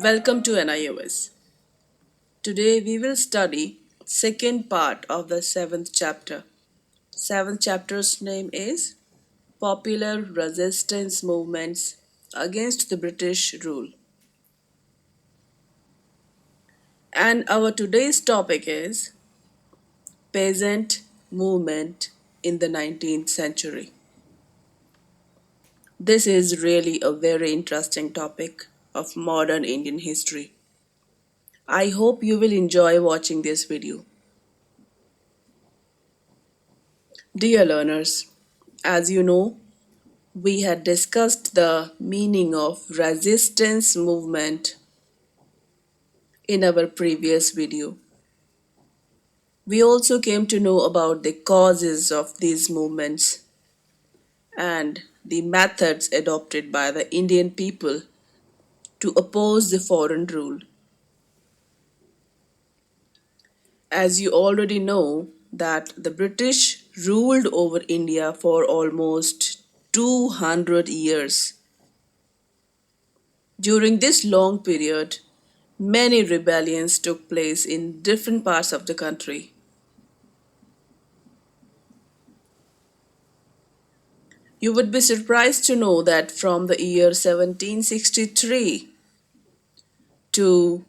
Welcome to NIOS. Today we will study second part of the seventh chapter. Seventh chapter's name is Popular Resistance Movements Against the British Rule. And our today's topic is Peasant Movement in the 19th century. This is really a very interesting topic of modern Indian history. I hope you will enjoy watching this video. Dear learners, as you know, we had discussed the meaning of resistance movement in our previous video. We also came to know about the causes of these movements and the methods adopted by the Indian people to oppose the foreign rule. As you already know, that the British ruled over India for almost 200 years. During this long period, many rebellions took place in different parts of the country. You would be surprised to know that from the year 1763 to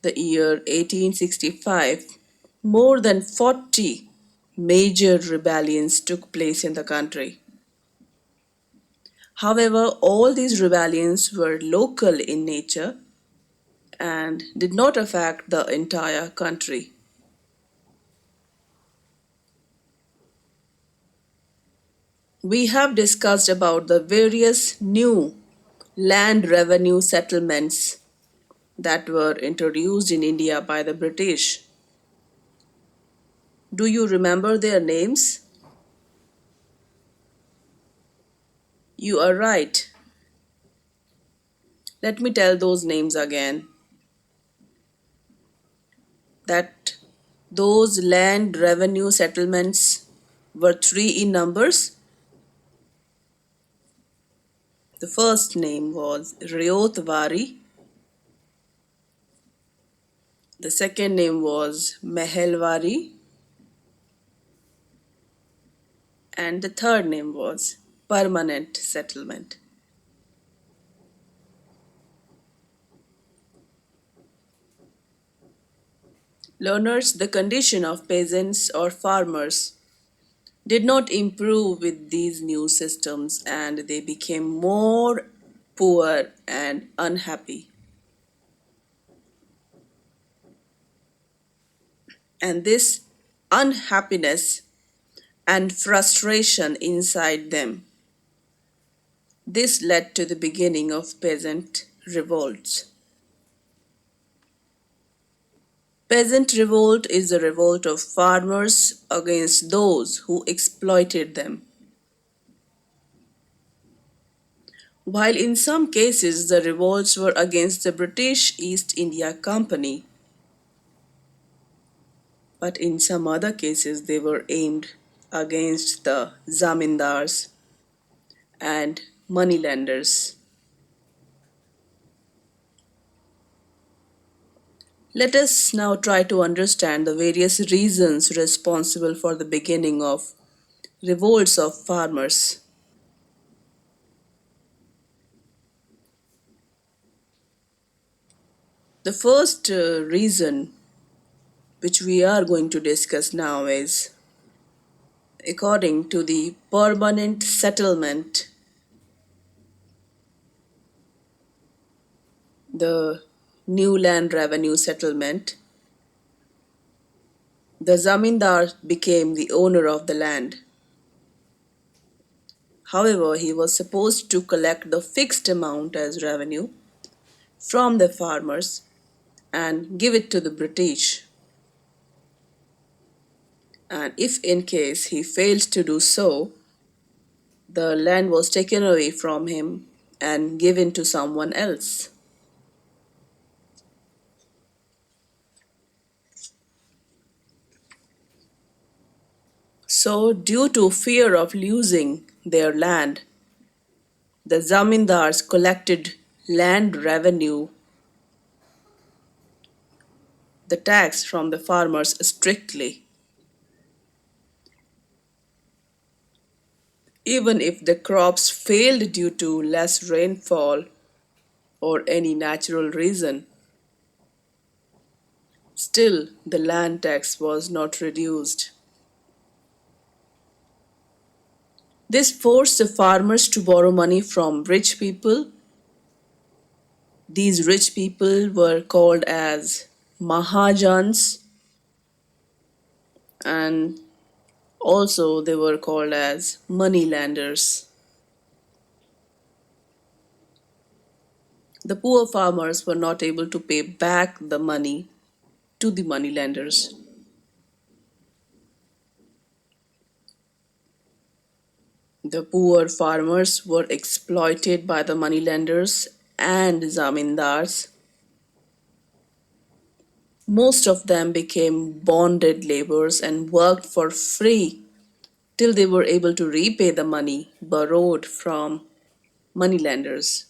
the year 1865, more than 40 major rebellions took place in the country. However, all these rebellions were local in nature and did not affect the entire country. We have discussed about the various new land revenue settlements that were introduced in India by the British. Do you remember their names? You are right. Let me tell those names again. That those land revenue settlements were three in numbers. The first name was Ryotwari. The second name was Mehelwari. And the third name was Permanent Settlement. Learners, the condition of peasants or farmers did not improve with these new systems and they became more poor and unhappy. And this unhappiness and frustration inside them, this led to the beginning of peasant revolts. Peasant revolt is a revolt of farmers against those who exploited them. While in some cases the revolts were against the British East India Company, but in some other cases they were aimed against the zamindars and moneylenders. Let us now try to understand the various reasons responsible for the beginning of revolts of farmers. The first reason which we are going to discuss now is according to the permanent settlement, the new land revenue settlement, the zamindar became the owner of the land. However, he was supposed to collect the fixed amount as revenue from the farmers and give it to the British. And if in case he failed to do so, the land was taken away from him and given to someone else. So, due to fear of losing their land, the zamindars collected land revenue, the tax from the farmers strictly. Even if the crops failed due to less rainfall or any natural reason, still the land tax was not reduced. This forced the farmers to borrow money from rich people. These rich people were called as Mahajans, and also they were called as moneylenders. The poor farmers were not able to pay back the money to the moneylenders. The poor farmers were exploited by the moneylenders and zamindars. Most of them became bonded laborers and worked for free till they were able to repay the money borrowed from moneylenders.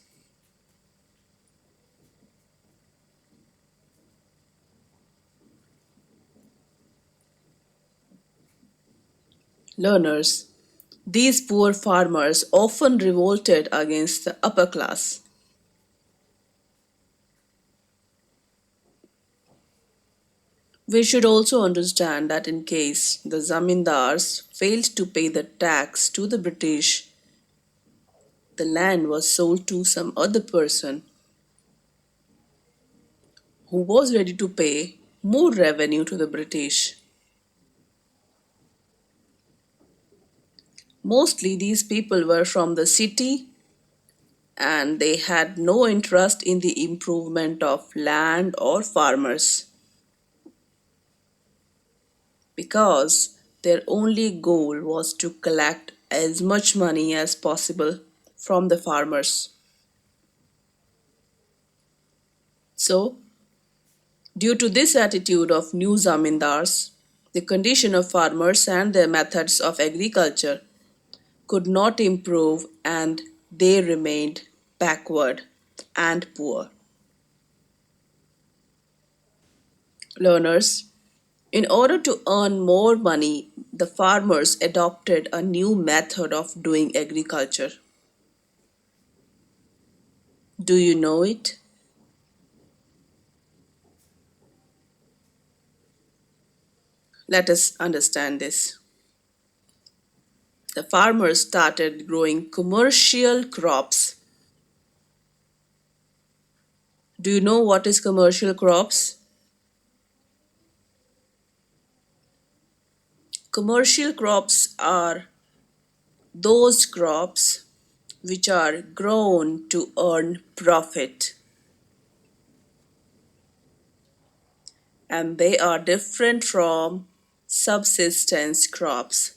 Learners, these poor farmers often revolted against the upper class. We should also understand that in case the zamindars failed to pay the tax to the British, the land was sold to some other person who was ready to pay more revenue to the British. Mostly these people were from the city and they had no interest in the improvement of land or farmers because their only goal was to collect as much money as possible from the farmers. So, due to this attitude of new zamindars, the condition of farmers and their methods of agriculture could not improve and they remained backward and poor. Learners, in order to earn more money, the farmers adopted a new method of doing agriculture. Do you know it? Let us understand this. The farmers started growing commercial crops. Do you know what is commercial crops? Commercial crops are those crops which are grown to earn profit, and they are different from subsistence crops.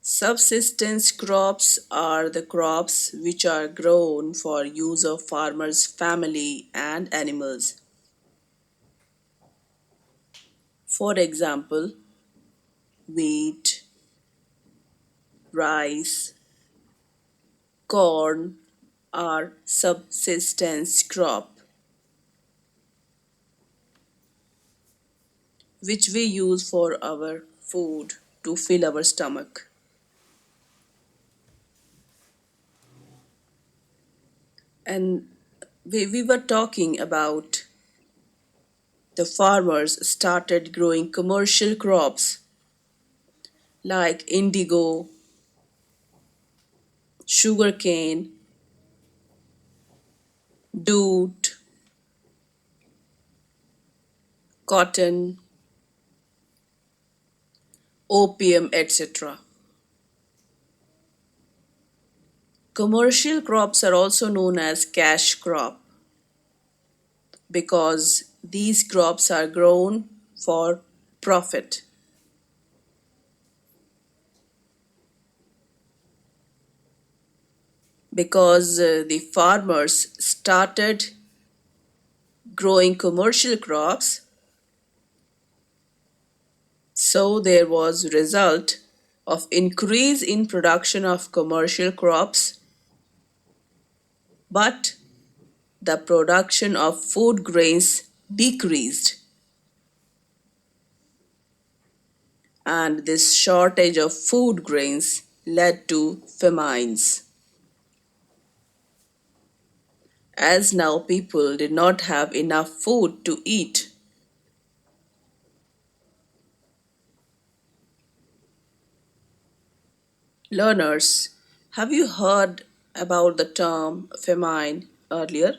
Subsistence crops are the crops which are grown for use of farmers' family and animals. For example, wheat, rice, corn are subsistence crop which we use for our food to fill our stomach. And we were talking about the farmers started growing commercial crops like indigo, sugarcane, jute, cotton, opium, etc. Commercial crops are also known as cash crop because these crops are grown for profit. Because the farmers started growing commercial crops, so there was result of increase in production of commercial crops, but the production of food grains decreased, and this shortage of food grains led to famines, as now people did not have enough food to eat. Learners, have you heard about the term famine earlier?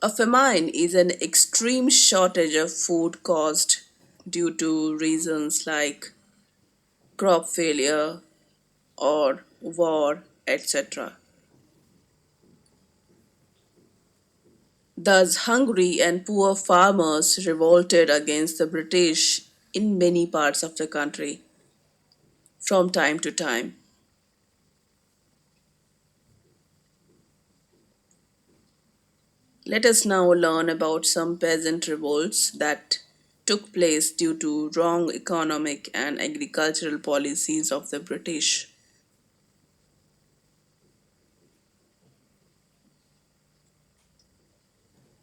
A famine is an extreme shortage of food caused due to reasons like crop failure or war, etc. Thus, hungry and poor farmers revolted against the British in many parts of the country from time to time. Let us now learn about some peasant revolts that took place due to wrong economic and agricultural policies of the British.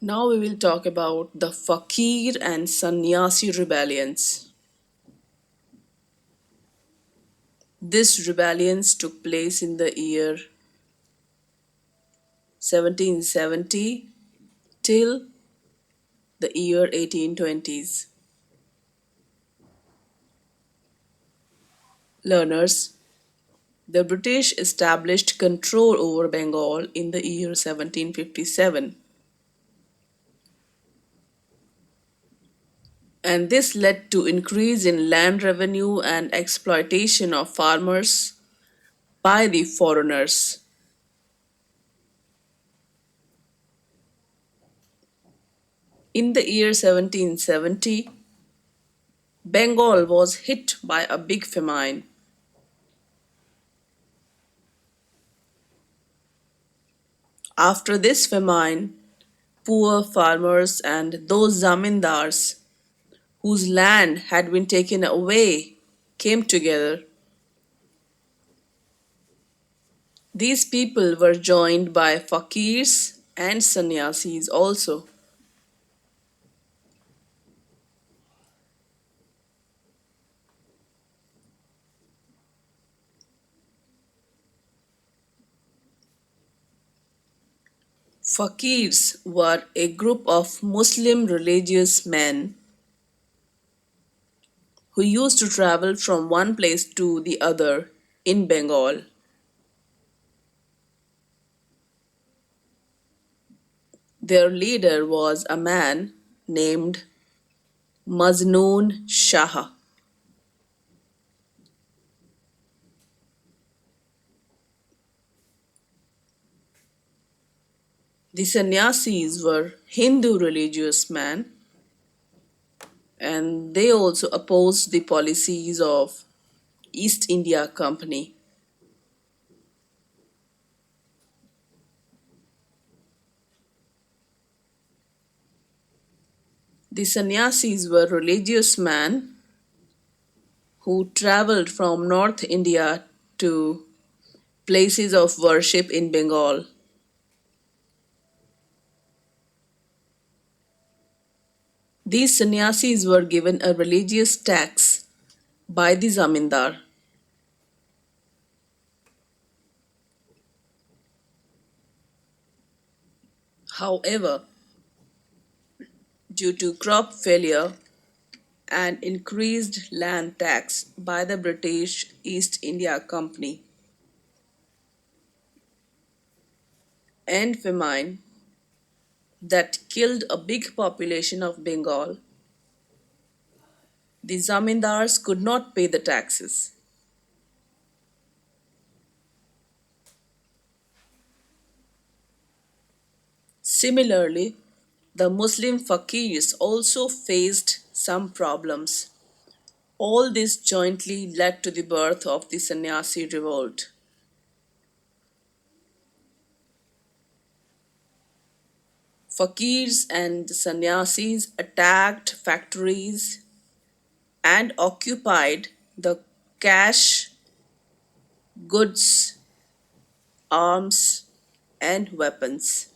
Now we will talk about the Fakir and Sannyasi rebellions. These rebellions took place in the year 1770 till the year 1820s. Learners, the British established control over Bengal in the year 1757, and this led to increase in land revenue and exploitation of farmers by the foreigners. In the year 1770, Bengal was hit by a big famine. After this famine, poor farmers and those zamindars whose land had been taken away came together. These people were joined by fakirs and sannyasis also. Fakirs were a group of Muslim religious men who used to travel from one place to the other in Bengal. Their leader was a man named Maznoon Shah. The sannyasis were Hindu religious men, and they also opposed the policies of East India Company. The sannyasis were religious men who traveled from North India to places of worship in Bengal. These sannyasis were given a religious tax by the zamindar. However, due to crop failure and increased land tax by the British East India Company and famine that killed a big population of Bengal, the zamindars could not pay the taxes. Similarly, the Muslim fakirs also faced some problems. All this jointly led to the birth of the Sannyasi revolt. Fakirs and sannyasis attacked factories and occupied the cash, goods, arms, and weapons.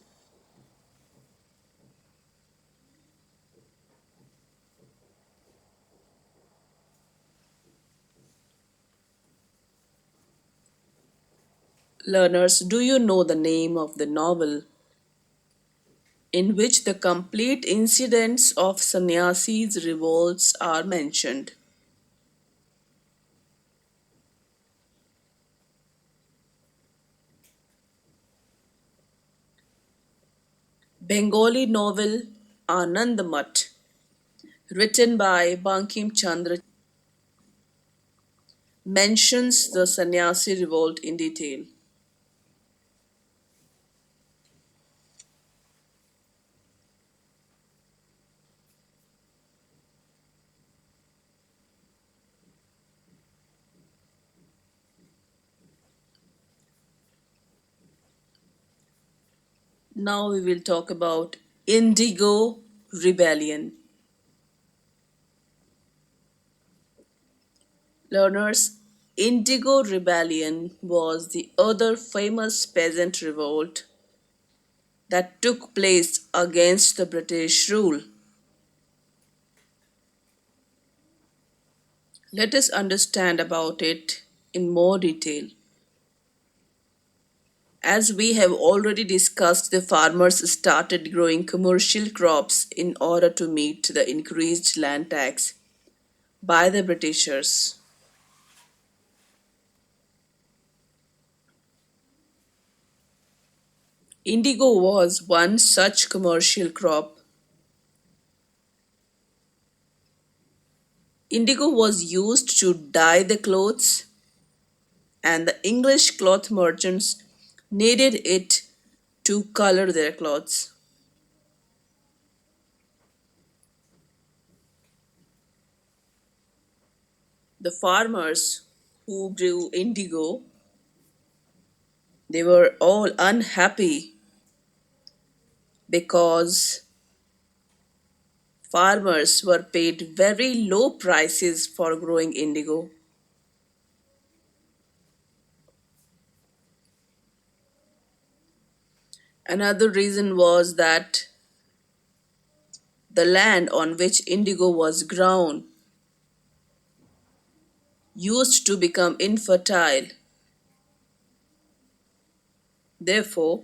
Learners, do you know the name of the novel in which the complete incidents of sannyasis' revolts are mentioned? Bengali novel Anand Math, written by Bankim Chandra, mentions the sannyasi revolt in detail. Now we will talk about Indigo Rebellion. Learners, Indigo Rebellion was the other famous peasant revolt that took place against the British rule. Let us understand about it in more detail. As we have already discussed, the farmers started growing commercial crops in order to meet the increased land tax by the Britishers. Indigo was one such commercial crop. Indigo was used to dye the clothes, and the English cloth merchants needed it to color their clothes. The farmers who grew indigo, they were all unhappy because farmers were paid very low prices for growing indigo. Another reason was that the land on which indigo was grown used to become infertile. Therefore,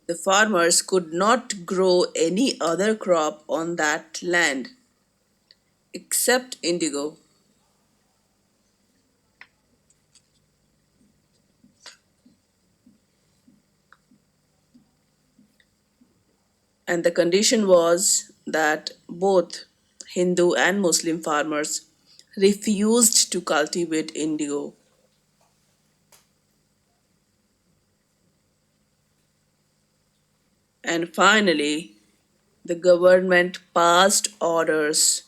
the farmers could not grow any other crop on that land except indigo. And the condition was that both Hindu and Muslim farmers refused to cultivate indigo. And finally, the government passed orders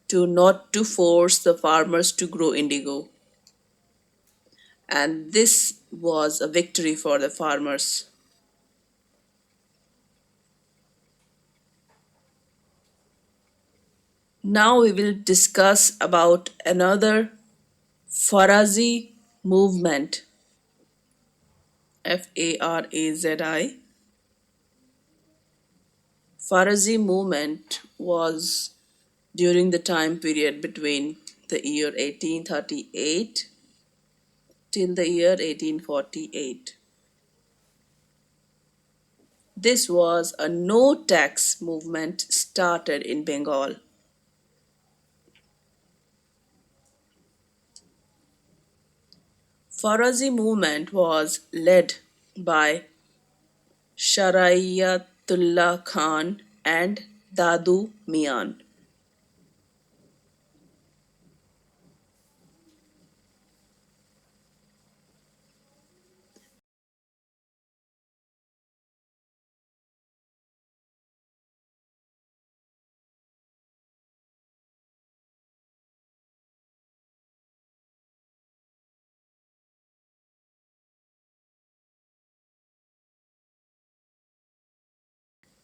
to not to force the farmers to grow indigo. And this was a victory for the farmers. Now we will discuss about another Farazi movement, Farazi. Farazi movement was during the time period between the year 1838 till the year 1848. This was a no tax movement started in Bengal. Farazi movement was led by Sharayatullah Khan and Dadu Mian.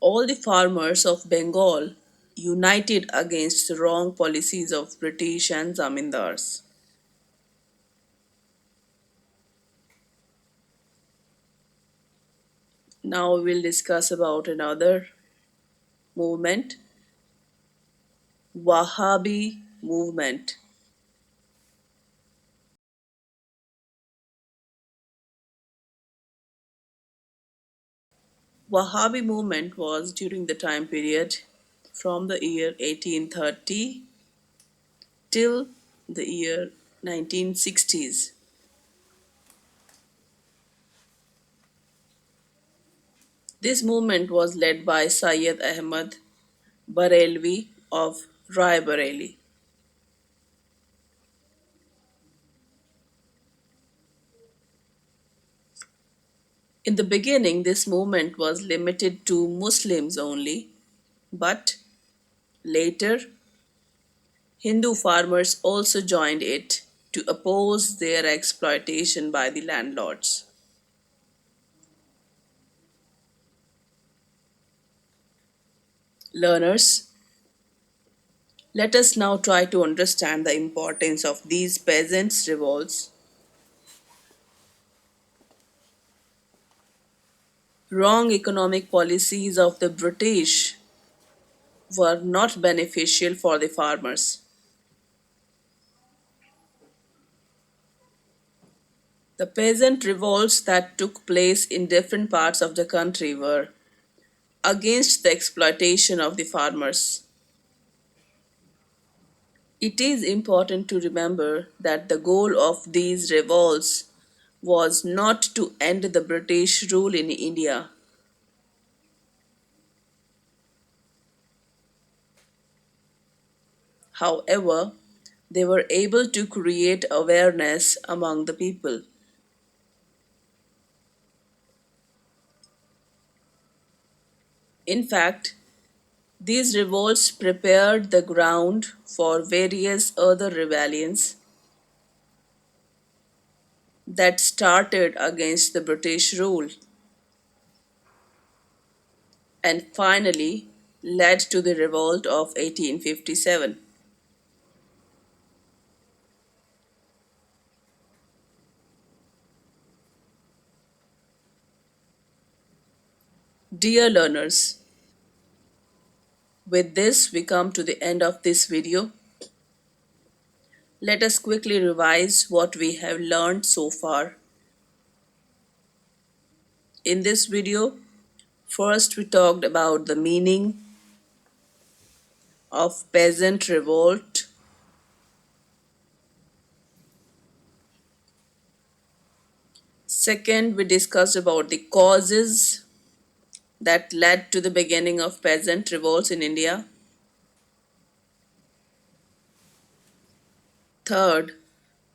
All the farmers of Bengal united against the wrong policies of British and zamindars. Now we will discuss about another movement, Wahhabi Movement. Wahhabi movement was during the time period from the year 1830 till the year 1960s. This movement was led by Syed Ahmad Barelvi of Rai Bareli. In the beginning, this movement was limited to Muslims only, but later Hindu farmers also joined it to oppose their exploitation by the landlords. Learners, let us now try to understand the importance of these peasants' revolts. Wrong economic policies of the British were not beneficial for the farmers. The peasant revolts that took place in different parts of the country were against the exploitation of the farmers. It is important to remember that the goal of these revolts was not to end the British rule in India. However, they were able to create awareness among the people. In fact, these revolts prepared the ground for various other rebellions that started against the British rule and finally led to the revolt of 1857. Dear learners, with this we come to the end of this video. Let us quickly revise what we have learned so far. In this video, first we talked about the meaning of peasant revolt. Second, we discussed about the causes that led to the beginning of peasant revolts in India. Third,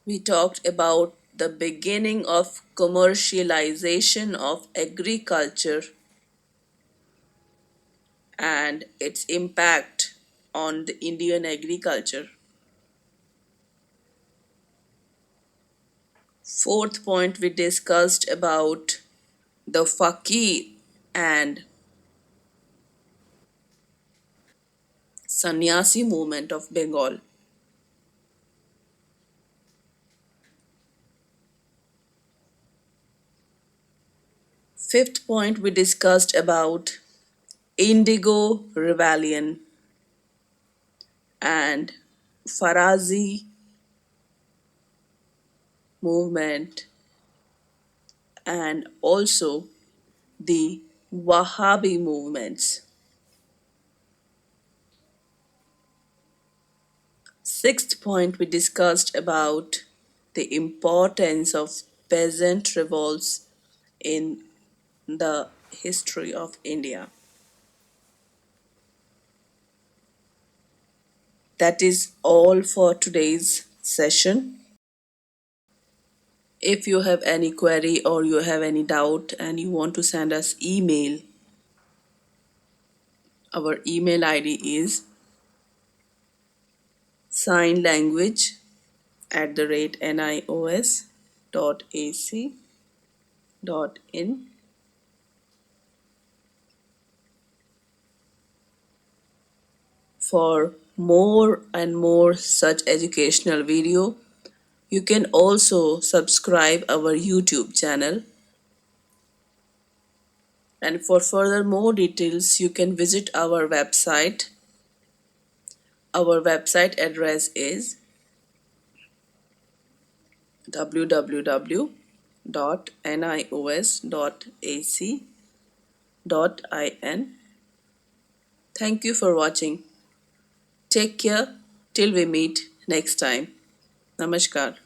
we talked about the beginning of commercialization of agriculture and its impact on the Indian agriculture. Fourth point, we discussed about the Fakir and Sannyasi movement of Bengal. Fifth point, we discussed about Indigo Rebellion and Farazi movement and also the Wahhabi movements. Sixth point, we discussed about the importance of peasant revolts in the history of India. That is all for today's session. If you have any query or you have any doubt and you want to send us email, our email ID is signlanguage@nios.ac.in. For more and more such educational video, you can also subscribe our YouTube channel, and for further more details you can visit our website. Our website address is www.nios.ac.in. Thank you for watching. Take care till we meet next time. Namaskar.